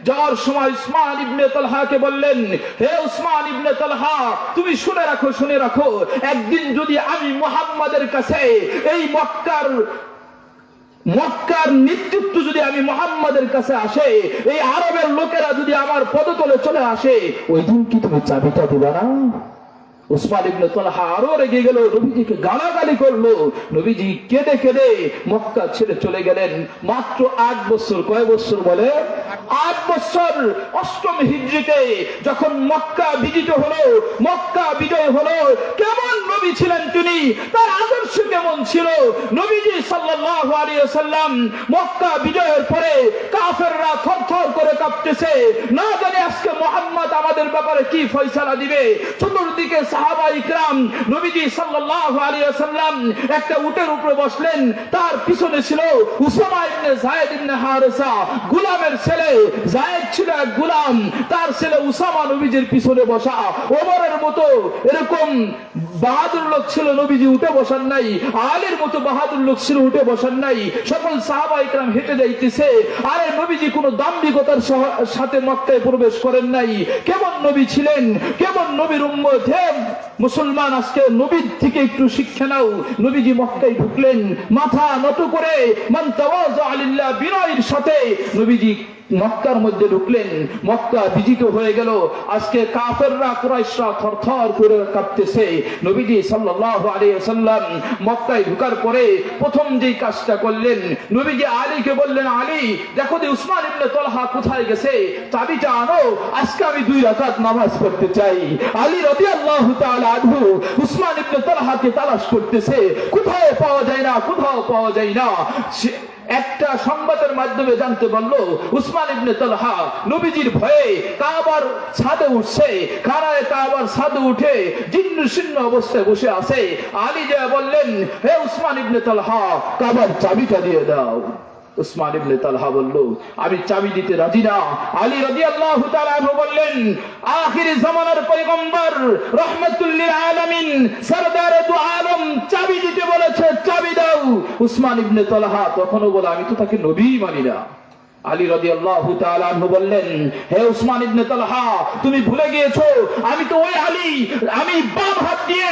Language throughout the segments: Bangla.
যাওয়ার সময় উসমান ইবনে তালহাকে বললেন, হে উসমান ইবনে তালহা, তুমি শুনে রাখো, একদিন যদি আমি মুহাম্মাদের কাছে এই মক্কার নেতৃত্ব যদি আমি মুহাম্মাদের কাছে আসে, এই আরবের লোকেরা যদি আমার পদতলে চলে আসে, ওই দিন কি তুমি চাবিটা দিবা না? উসমান ইবনে তালহা আরো রেগে গেল, নবীজিকে গালাগালি করলো। নবীজি কেঁদে কেঁদে মক্কা ছেড়ে চলে গেলেন। মাত্র 8 বছর, কয় বছর বলে? 8 বছর। 8ম হিজরিতে যখন মক্কা বিজয় হলো, কেমন নবী ছিলেন তিনি, তার আদর্শ কেমন ছিল? নবীজি সাল্লাল্লাহু আলাইহি ওয়াসাল্লাম মক্কা বিজয়ের পরে কাফেররা থরথর করে কাঁপতেছে, না জানি আজকে মুহাম্মদ আমাদের ব্যাপারে কি ফয়সালা দিবে। চতুর্দিকে সাহাবা ইকরাম, নবীজি সাল্লাল্লাহু আলাইহি ওয়াসাল্লাম একটা উটের উপরে বসলেন, তার পিছনে ছিল উসামা ইবনে যায়েদ ইবনে হারেসা, গোলামের ছেলে। যায়েদ ছিল এক গোলাম, তার ছেলে উসামা নবীজির পিছনে বসা। ওমরের মতো এরকম বাহাদুর লোক ছিল নবীজি উঠে বসার নাই, আলীর মতো বাহাদুর লোক ছিল উঠে বসার নাই। সকল সাহাবা ইকরাম হেঁটে যাইতেছে। আরে নবীজি কোনো দাম্ভিকতার সাথে মক্কায় প্রবেশ করেন নাই। কেমন নবী ছিলেন, কেমন নবীর উম্মত। হে মুসলমান, আজকে নবীর থেকে একটু শিক্ষা নাও। নবীজি মক্কায় ঢুকলেন মাথা নত করে, মান তাওয়াযা লিল্লাহ, বিনয়ের সাথে নবীজি মক্কার মধ্যে ঢুকলেন। মক্কা বিজিত হয়ে গেল। আজকে কাফেররা, কুরাইশরা থরথর করে কাঁপতেছে। নবীজি সাল্লাল্লাহু আলাইহি ওয়াসাল্লাম মক্কায় ঢোকার পরে প্রথম যেই কাজটা করলেন, নবীজি আলীকে বললেন, আলী দেখো যে উসমান ইবনে তালহা কোথায় গেছে, চাবিটা আনো, আজকে আমি 2 রাকাত নামাজ পড়তে চাই। আলী রাদিয়াল্লাহু তাআলা আনহু উসমান ইবনে তালহাকে তালাশ করতেছে, কোথাও পাওয়া যায় না। একটা সংবাদের মাধ্যমে জানতে পারলো উসমান ইবনে তালহা নবীজির ভয়ে কাবার ছাদে উঠছে। খানায় কাবার ছাদে উঠে জীর্ণ শীর্ণ অবস্থায় বসে আছে। আলী যা বললেন, হে উসমান ইবনে তালহা, কাবার চাবিটা দিয়ে দাও। উসমান ইবনে তালহা বলল, আমি চাবি দিতে রাজি না। আলী রাদিয়াল্লাহু তাআলা আনহু বললেন, আখির জামানার পয়গম্বর রাহমাতুল লিল আলামিন সরদারে দু আলম চাবি দিতে বলেছে, চাবি দাও। উসমান ইবনে তালহা তখনও বলে, আমি তো তাকে নবী মানি না। আলী রাদিয়াল্লাহু তাআলা আনহু বললেন, হে উসমান ইবনে তালহা, তুমি ভুলে গিয়েছো আমি তো ওই আলী, আমি বাম হাত দিয়ে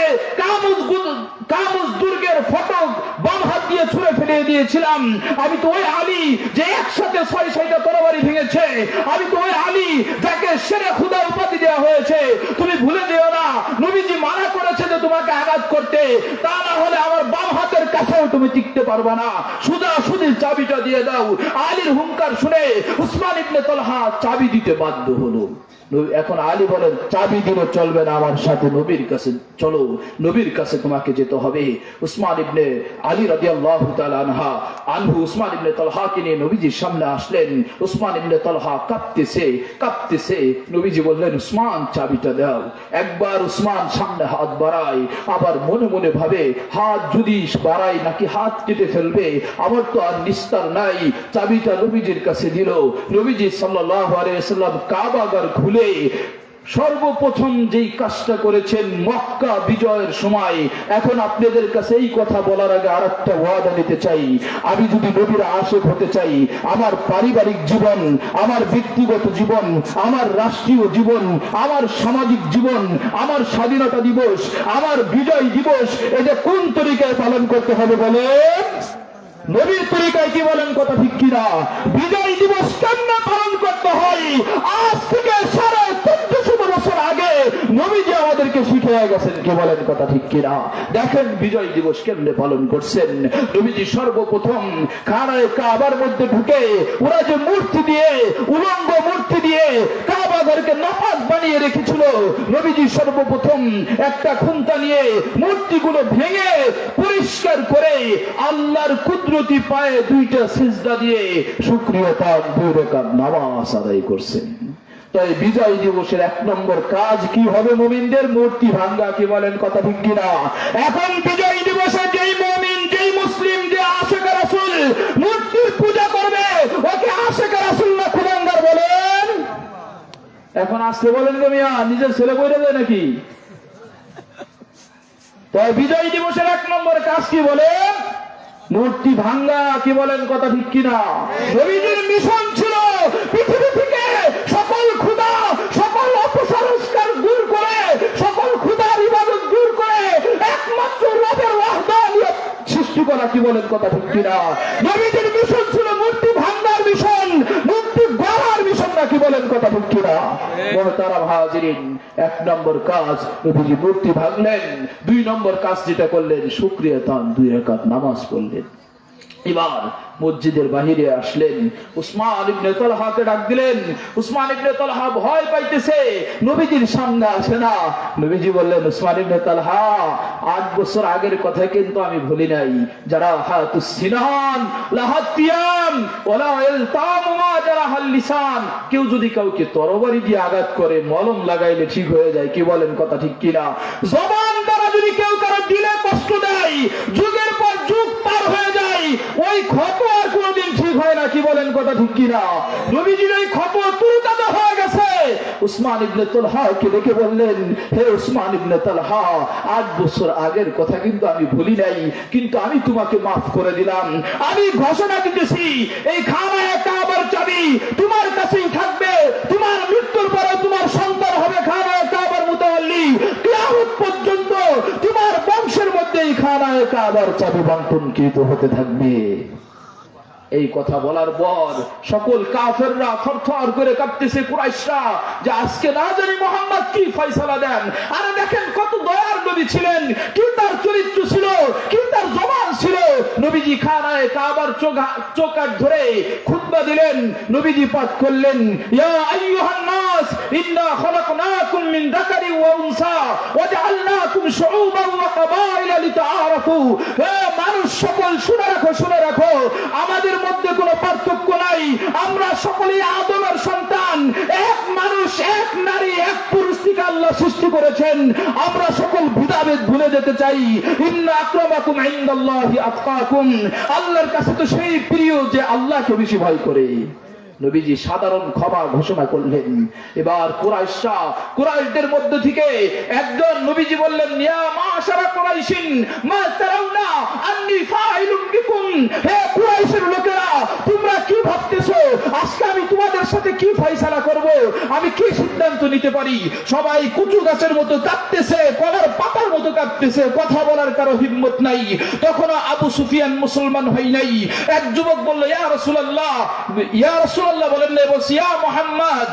কামুজ দুর্গের ফটক বাম হাত দিয়ে ছুঁড়ে ফেলে দিয়েছিলাম। আমি তো ওই আলী যে একসাথে 6টা তরবারি ভেঙেছে। আমি তো ওই আলী যাকে শেরে খুদা উপাধি দেওয়া হয়েছে। তুমি ভুলে যেও না, নবীজি মানা করেছে যে তোমাকে আঘাত করতে, তা না হলে আমার বাম হাতের কাছেও তুমি টিকতে পারবে না। সুদা চাবিটা দিয়ে দাও। আলীর হুঙ্কার শুনে উসমান ইবনে তালহা চাবি দিতে বাধ্য হলো। এখন আলী বলেন, চাবি দিলে চলবে না, আমার সাথে নবীর কাছে চলো, নবীর কাছে তোমাকে যেতে হবে। উসমান ইবনে আলী রাদিয়াল্লাহু তাআলা আনহু উসমান ইবনে তালহাকে নিয়ে নবীজির সামনে আসলেন। উসমান ইবনে তালহা কাঁপতেছে। নবীজি বললেন, উসমান চাবিটা দাও। একবার উসমান সামনে হাত বাড়ায়, আবার মনে মনে ভাবে, হাত যদি বাড়াই নাকি হাত কেটে ফেলবে, আমার তো আর নিস্তার নাই। চাবিটা নবীজির কাছে দিল। নবীজি সাল্লাল্লাহু আলাইহি ওয়াসাল্লাম কাবাগার খুলে সর্বপ্রথম যেই কাজটা করেছেন মক্কা বিজয়ের সময়। এখন আপনাদের কাছে এই কথা বলার আগে আরেকটা ওয়াদা নিতে চাই। আমি যদি নবীর আশিক হতে চাই, আমার পারিবারিক জীবন, আমার ব্যক্তিগত জীবন, আমার রাষ্ট্রীয় জীবন, আমার সামাজিক জীবন, আমার স্বাধীনতা দিবস, আমার বিজয় দিবস, এটা কোন তরিকায় পালন করতে হবে বলে? নবীর তরিকায়। কি বলেন, কথা ঠিক কিনা? বিজয় দিবস কেমনে পালন করতে হয়, আজ থেকে 1450 বছর আগে নবীজি আমাদেরকে শিখিয়ে গেছেন। কি বলেন, কথা ঠিক কিনা? দেখেন বিজয় দিবস কেমনে পালন করছেন। নবীজি সর্বপ্রথম খানায় কাবার মধ্যে ঢুকে, ওরা যে মূর্তি দিয়ে, উলঙ্গ মূর্তি দিয়ে কাবাঘরকে নাপাক বানিয়ে রেখেছিল, নবীজি সর্বপ্রথম একটা খুন্তা নিয়ে মূর্তিগুলো ভেঙে পরিষ্কার করে আল্লাহর কুদরতি পায়ে 2টা সিজদা দিয়ে শুকরিয়া পাক 2 রাকাত নামাজ আদায় করছেন। তাই বিজয় দিবসের 1 নম্বর কাজ কি হবে? মুমিনদের মূর্তি ভাঙ্গা। কি বলেন, কথা ঠিক কিনা? এখন বিজয় দিবসে যেই মুমিন, যেই মুসলিম, যে আশিক রাসূল মূর্তির পূজা করবে, ওকে আশিক রাসূল না খুদাঙ্গার বলেন? এখন আসতে বলেন গো মিয়া, নিজের ছেলে বইরে দেয় নাকি? তাই বিজয় দিবসের 1 নম্বর কাজ কি বলেন? মূর্তি ভাঙ্গা। কি বলেন, কথা ঠিক কিনা? নবীজির মিশন ছিল পৃথিবী থেকে কিনা? নবীজির মিশন ছিল মূর্তি ভাঙার মিশন, মূর্তি গড়ার মিশন নাকি, বলেন কথা ঠিক কিনা? মুহতারাম হাজিরিন, এক নম্বর কাজ নবীজি মূর্তি ভাঙলেন, দুই নম্বর কাজ যেটা করলেন শুকরিয়া তান 2 রাকাত নামাজ পড়লেন। এবার মসজিদের বাহিরে আসলেন, উসমান ইবনে তালহাকে ডাক দিলেন। উসমান ইবনে তালহা ভয় পাইতেছে, নবীজির সামনে আসে না। নবীজি বললেন, উসমান ইবনে তালহা, 8 বছর আগের কথা কিন্তু আমি ভুলি নাই। যারা হাতুস সিনান লাহাতিয়াম ওয়ালা ইলতামু মা জারাহাল লিসান, কেউ যদি কাউকে তরবারি দিয়ে আঘাত করে মলম লাগাইলে ঠিক হয়ে যায়, কি বলেন কথা ঠিক কিনা? জবান দ্বারা যদি কেউ কারো দিলে কষ্ট দেয়, যুগের পর যুগ পার হয়ে যায়, ওই ক্ষত আর কোনদিন ঠিক হয় না, কি বলেন কথা ঠিক কিনা? নবীজির এই ক্ষত তুরতাজা হয়ে গেছে। উসমান ইবনে তালহাকে দেখে বললেন, হে উসমান ইবনে তালহা, 8 বছর আগের কথা কিন্তু আমি ভুলি নাই, কিন্তু আমি তোমাকে মাফ করে দিলাম। আমি ঘোষণা দিতেছি, এই খানায়ে কাবার চাবি তোমার কাছেই থাকবে। তোমার মৃত্যুর পরে তোমার সন্তান হবে খানায়ে কাবার মুতাওয়াল্লি। কিয়ামত পর্যন্ত তোমার বংশের মধ্যে এই খানায়ে কাবার চাবি বণ্টনকৃত হতে থাকবে। এই কথা বলার পর সকল কাফেররা থরথর করে কাঁপতেছে, কুরাইশরা, যে আজকে না জানি মোহাম্মদ কি ফয়সালা দেন। আরে দেখেন কত দয়ার নবী ছিলেন, কি তার চরিত্র ছিল, কি তার জবান ছিল। নবীজি খানায়ে কাবার চৌকাঠ ধরে খুতবা দিলেন। নবীজি পাঠ করলেন, ইয়া আইয়ুহান নাস ইন্না খলাকনাকুম মিন যাকারিন ওয়া উনসা ওয়া জাআলনাকুম শুউবান ওয়া কাবাইলা লিতাআরাফু। হে মানুষ সকল, শুনে রাখো, শুনে রাখো, আমাদের মধ্যে কোনো পার্থক্য নাই। আমরা সকলেই আদমের সন্তান। এক মানুষ, এক নারী, এক পুরুষ থেকে আল্লাহ সৃষ্টি করেছেন। আমরা সকল ভেদাভেদ ভুলে যেতে চাই। ইন্না আকরামাকুম ইনদাল্লাহি আতকাকুম, আল্লাহর কাছে তো সেই প্রিয় যে আল্লাহকে বেশি ভয় করে। নবীজি সাধারণ ক্ষমা ঘোষণা করলেন। এবার কুরাইশদের মধ্য থেকে একজন, নবীজি বললেন, ইয়া মাশারা কুরাইশিন মা তারাউনা আন্নী ফাইলুম বিকুম। হে কুরাইশের লোকেরা, তোমরা কি ভাবতেছো আজকে আমি তোমাদের সাথে কি ফয়সালা করব, আমি কি সিদ্ধান্ত নিতে পারি? সবাই কুচু গাছের মতো কাঁপতেছে, কলার পাতার মতো কাঁপতেছে, কথা বলার কারো হিম্মত নাই। তখন আবু সুফিয়ান মুসলমান হয় নাই। এক যুবক বলল, ইয়া রাসূলুল্লাহ, ইয়া রাসূলুল্লাহ বলেন না, বলছি ইয়া মুহাম্মদ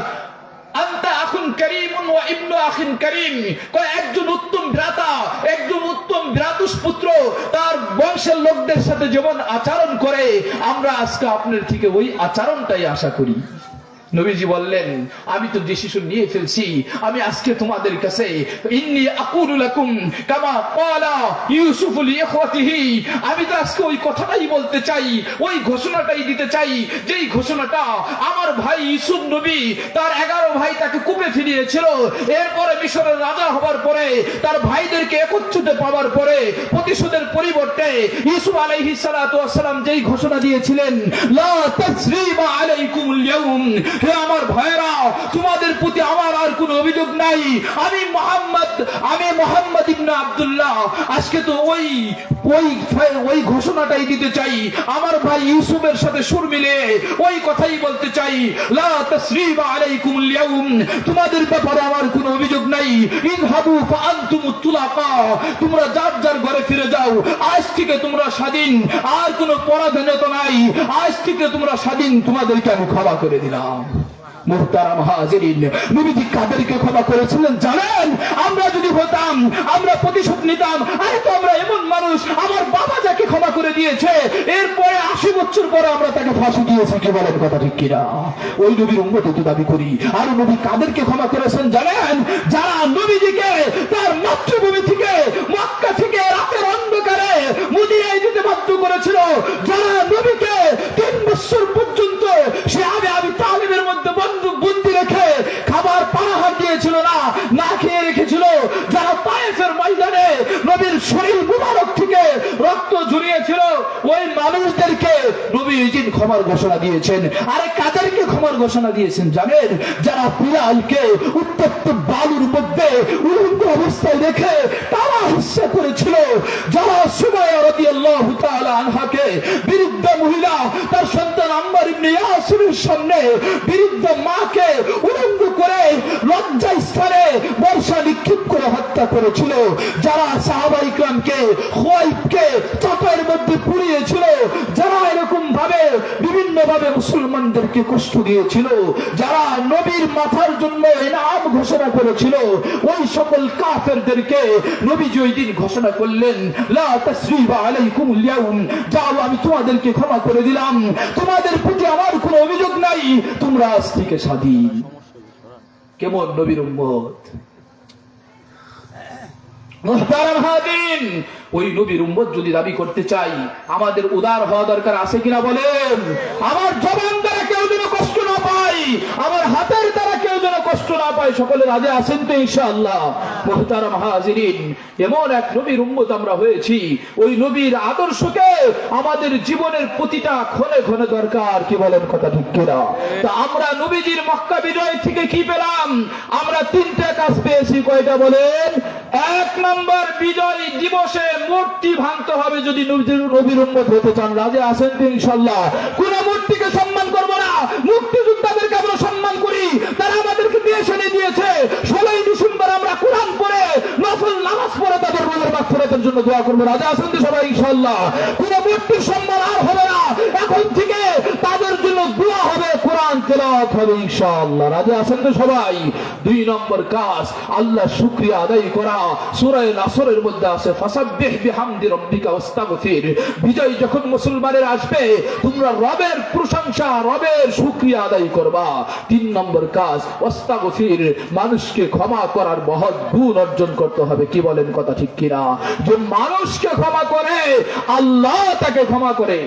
আনতা আখুন কারীমুন ওয়া ইবনু আখিন কারীম। কয় একজন উত্তম ভ্রাতা, একজন উত্তম ভ্রাতুষ্পুত্র তার বংশের লোকদের সাথে যেমন আচরণ করে, আমরা আজকে আপনার থেকে ওই আচরণটাই আশা করি। নবীজি বললেন, আমি তো ডিসিশন নিয়ে ফেলছি, আমি আজকে তোমাদের কাছে ইন্নী আকুলু লাকুম কামা ক্বালা ইউসুফ লিইখওয়াতিহি, আমি তো আজকে ওই কথাটাই বলতে চাই, ওই ঘোষণাটাই দিতে চাই, যেই ঘোষণাটা আমার ভাই ইউসুফ নবী তার 11 ভাই তাকে কূপে ফিরিয়েছিল। এরপরে মিশরের রাজা হবার পরে তার ভাইদেরকে একত্রিত পাওয়ার পরে প্রতিশোধের পরিবর্তে ইউসুফ আলাইহিস সালাতু ওয়াস সালাম যেই ঘোষণা দিয়েছিলেন, লা তাসরিবা আলাইকুমুল ইয়াউম, হে আমার ভাইরা, তোমাদের প্রতি আমার আর কোনো অভিযোগ নাই। আমি মোহাম্মদ ইবনে আব্দুল্লাহ আজকে তো ওই ঘোষণাটাই দিতে চাই, আমার ভাই ইউসুফের সাথে সুর মিলে ওই কথাই বলতে চাই, লা তাসরিবা আলাইকুমুল ইয়াউম, তোমাদের ব্যাপারে আমার কোনো অভিযোগ নাই। ইযহাবু ফাআনতুমুত তুলাকা, তোমরা যার যার ঘরে ফিরে যাও, আজ থেকে তোমরা স্বাধীন, আর কোনো পরাধীনতা নাই, আজ থেকে তোমরা স্বাধীন, তোমাদেরকে আমি ক্ষমা করে দিলাম। মুহতারাম হাজিরিন, নবীজি কাদেরকে ক্ষমা করেছিলেন জানেন? আমরা যদি হতাম, আমরা প্রতিশোধ নিতাম। আরে তো আমরা এমন মানুষ, আমার বাবা যাকে ক্ষমা করে দিয়েছে, এরপরে 80 বছর পরে আমরা তাকে ফাঁসি দিয়েছি, কি বলেন কথা ঠিক কিনা? ওই নবীর উম্মতি তো দাবি করি। আর নবী কাদেরকে ক্ষমা করেছেন জানেন? যারা নবীজিকে তার মাতৃভূমি থেকে, মক্কা থেকে রাতের অন্ধকারে মদিনায় যেতে বাধ্য করেছিল, যারা নবীকে 3 বছর পর্যন্ত সে আবি তালিবের মধ্যে বন্দি রেখে খাবার পানাহার দিয়েছিল না, না খেয়ে রেখেছিল, যারা তায়েফের ময়দানে নবীর শরীর মুবারক থেকে রক্ত ঝরিয়েছিল, ওই মানুষদেরকে নবী ইজিন ক্ষমার ঘোষণা দিয়েছেন। আরে কাদেরকে ক্ষমার ঘোষণা দিয়েছেন জানেন? যারা বিলালকে উত্তপ্ত বালুর মধ্যে উলঙ্গ অবস্থায় রেখে তারা হিস্সা করেছিল, যারা সুমাইয়া রাদিয়াল্লাহু তাআলা আনহাকে বৃদ্ধ মহিলা তার সন্তান আম্মার ইবনে ইয়াসিরের সামনে বৃদ্ধ মাকে উলঙ্গ করে লজ্জা স্থানে বর্ষা নিক্ষেপ করে হত্যা হত্যা করেছিল, যারা সাহাবা ইকরামকে খুয়াইবকে চাপের মধ্যে পুড়িয়েছিল, যারা এরকম ভাবে বিভিন্ন ভাবে মুসলমানদেরকে কষ্ট দিয়েছিল, যারা নবীর মাথার জন্য ইনাম ঘোষণা করেছিল, ওই সকল কাফেরদেরকে নবীজি ওই দিন ঘোষণা করলেন, লা তাসরিবা আলাইকুমুল ইয়াউম, যাও আমি তোমাদেরকে ক্ষমা করে দিলাম, তোমাদের প্রতি আমার কোনো অভিযোগ নাই, তোমরা আজ থেকে স্বাধীন। কেমন নবীর উম্মত! মুহতারাম হাজিরিন, ওই নবীর উম্মত যদি দাবি করতে চাই, আমাদের উদার হওয়া দরকার আছে কিনা বলেন? আমার জবান দ্বারা কেউ যেন কষ্ট না পায়, আমার হাতের দ্বারা কেউ যেন কষ্ট না পায়, সকলে রাজি আছেন তো ইনশাআল্লাহ? মুহতারাম হাজিরিন, এমন এক নবীর উম্মত আমরা হয়েছি, ওই নবীর আদর্শকে আমাদের জীবনের প্রতিটা ক্ষণে ক্ষণে দরকার। কি বলেন, কথা ঠিক কিনা? তা আমরা নবীজির মক্কা বিজয় থেকে কি পেলাম? আমরা তিনটা কাজ পেয়েছি। কয়টা বলেন? এক নম্বর, বিজয় দিবসে মূর্তি ভাঙতে হবে যদি নবীর উম্মত হতে চান। রাজি আছেন তো ইনশাআল্লাহ? কোন মূর্তিকে সম্মান করব না, মুক্তিযোদ্ধাদেরকে আমরা সম্মান করি, তারা আমাদেরকে দেশ এনে দিয়েছে। 16ই ডিসেম্বর আমরা কোরআন পড়ে নফল নামাজ পড়ে তাদের রোগের মাগফিরাতের জন্য দোয়া করব। রাজি আছেন তো সবাই ইনশাআল্লাহ? কোন মূর্তির সম্মান আর হবে না, এখন থেকে তাদের জন্য দোয়া হবে, কোরআন তেলাওয়াত হবে ইনশাআল্লাহ। রাজি আছেন তো সবাই? দুই নম্বর কাজ, আল্লাহ শুকরিয়া আদায় করা। সূরা নাসরের মধ্যে আছে, ফাসাব্বিহ বিহামদি রাব্বিকা ওয়াস্তাগফির। বিজয় যখন মুসলমানের আসবে, তোমরা রবের প্রশংসা, রবের শুকরিয়া আদায় করবা। তিন নম্বর কাজ, ওয়াস্তাগফির, মানুষকে ক্ষমা করার মহৎ গুণ অর্জন করতে হবে। কি বলেন, কথা ঠিক কিনা? যে মানুষকে ক্ষমা করে, আল্লাহ তাকে ক্ষমা করে।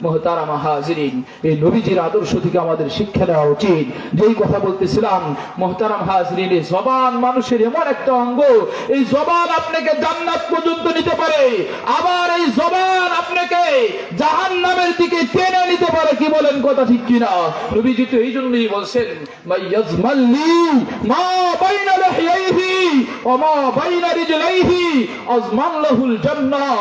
মুহতারাম হাজিরিন, এই নবীজির আদর্শ থেকে আমাদের শিক্ষা নেওয়া উচিত। যেই কথা বলতেছিলাম, মুহতারাম হাজিরিন, এই জবান মানুষের এমন একটা অঙ্গ, এই জবান আপনাকে জান্নাত পর্যন্ত নিতে পারে, আবার এই জবান আপনাকে জাহান্নামের দিকে টেনে নিতে পারে। কি বলেন, কথা ঠিক কিনা? নবীজি তো এই জন্যই বলছেন, মাইয়াজমাল্লি মা বাইনা লাহিয়াইহি ওয়া মা বাইনা রিজলাইহি আজমান লাহুল জান্নাহ।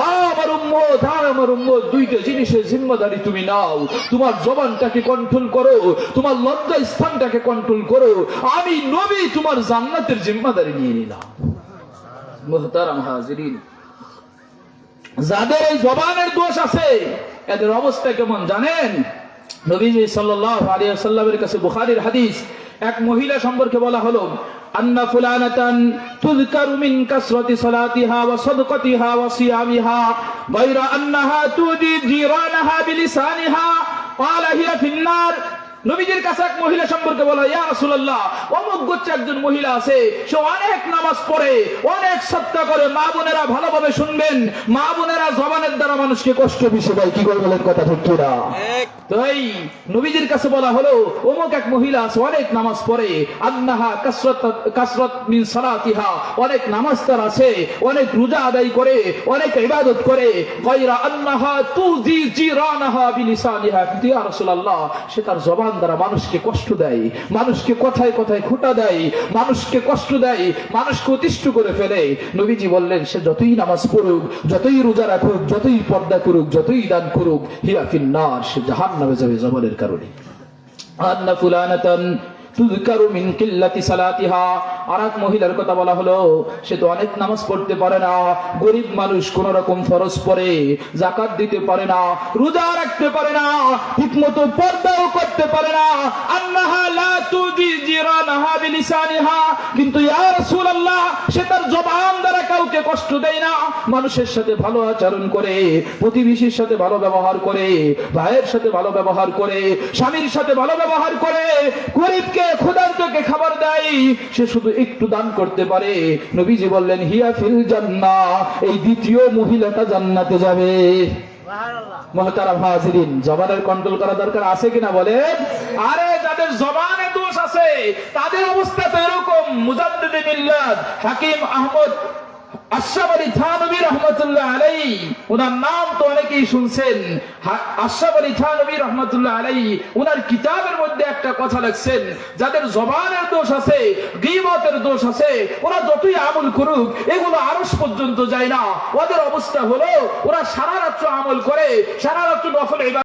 আমার উম্মত, আমার উম্মত, দুইটা জিনিসের জিম্মাদারি তুমি নাও। তোমার জবানটাকে কন্ট্রোল করো, তোমার লজ্জা স্থানটাকে কন্ট্রোল করো। আমি নবী তোমার জান্নাতের জিম্মাদারি নিয়ে নিলাম। মুহতারাম হাজিরিন, যাদের এই জবানের দোষ আছে, এদের অবস্থা কেমন জানেন? নবীজি সাল্লাল্লাহু আলাইহি ওয়াসাল্লামের কাছে বুখারীর হাদিস, এক মহিলা সম্পর্কে বলা হলো, আন্না ফুলানাতান তুযকারু মিন কাসরাতি সালাতিহা ওয়া সাদকাতিহা ওয়া সিয়ামিহা গায়রা আন্নাহা তুদি জিরানাহা বিলিসানিহা ক্বালা হিয়া ফিন্নার। নবীজির কাছে এক মহিলা সম্পর্কে বলা, ইয়া রাসূলুল্লাহ, অমুক গোত্রের একজন মহিলা আছে, সে অনেক নামাজ পড়ে, অনেক সাদকা করে। মা বোনেরা ভালোভাবে শুনবেন, মা বোনেরা জবানের দ্বারা মানুষকে কষ্ট বেশি দেয়। কি করে বলেন, কথা ঠিক কিনা? তো এই নবীজির কাছে বলা হলো, অমুক এক মহিলা আছে, অনেক নামাজ পড়ে, আন্নাহা কাসরাত মিন সালাতিহা, অনেক নামাজ তার আছে, অনেক রোজা আদায় করে, অনেক ইবাদত করে, গায়রা আন্নাহা তুজি জিরানাহা বিলিসানিহা। ইয়া রাসূলুল্লাহ, সে তার জবান দ্বারা মানুষকে কষ্ট দেয়, মানুষকে কথায় কথায় খোঁটা দেয়, মানুষকে কষ্ট দেয়, মানুষকে অতিষ্ঠ করে ফেলে। নবীজি বললেন, সে যতই নামাজ পড়ুক, যতই রোজা রাখুক, যতই পর্দা করুক, যতই দান করুক, হিয়া ফিন্নার, সে জাহান্নামে যাবে জবানের কারণে। আন্না ফুলানাতান তুযকারু মিন কিল্লাতি সালাতিহা, আরেক মহিলার কথা বলা হলো, সে তো অনেক নামাজ পড়তে পারে না, গরিব মানুষ, কোন রকম ফরজ পড়ে, যাকাত দিতে পারে না, রোজা রাখতে পারে না, ঠিকমতো পর্দাও করতে পারে না। আন্নাহা লা তুদি জিরানাহা বিলিসানিহা, কিন্তু ইয়া রাসূলুল্লাহ, সে তার জবান দ্বারা কাউকে কষ্ট দেয় না, মানুষের সাথে ভালো আচরণ করে, প্রতিবেশীর সাথে ভালো ব্যবহার করে, ভাইয়ের সাথে ভালো ব্যবহার করে, স্বামীর সাথে ভালো ব্যবহার করে, গরিবকে ক্ষুধার্তকে খাবার দেয়, সে শুধু একটু দান করতে পারে। নবীজি বললেন, হিয়া ফিল জান্নাহ, এই দ্বিতীয় মহিলাটা জান্নাতে যাবে। মুহতারাম হাজিরিন, জবানের কন্ট্রোল করা দরকার আছে কিনা বলেন? আরে যাদের জবানে দোষ আছে, তাদের অবস্থা তো এরকম। মুজাদ্দিদে মিল্লাত হাকিম আহমদ আশরাফ আলী থানভী রাহমাতুল্লাহ আলাইহি, ওনার নাম তো অনেকেই শুনছেন। আশরাফ আলী থানভী রাহমাতুল্লাহ আলাইহি ওনার কিতাবের মধ্যে একটা কথা লিখছেন, যাদের জবানের দোষ আছে, গীবতের দোষ আছে, ওরা যতই আমল করুক, এগুলো আরশ পর্যন্ত যায় না। ওদের অবস্থা হলো, ওরা সারা রাত আমল করে, সারা রাত নফল ইবাদত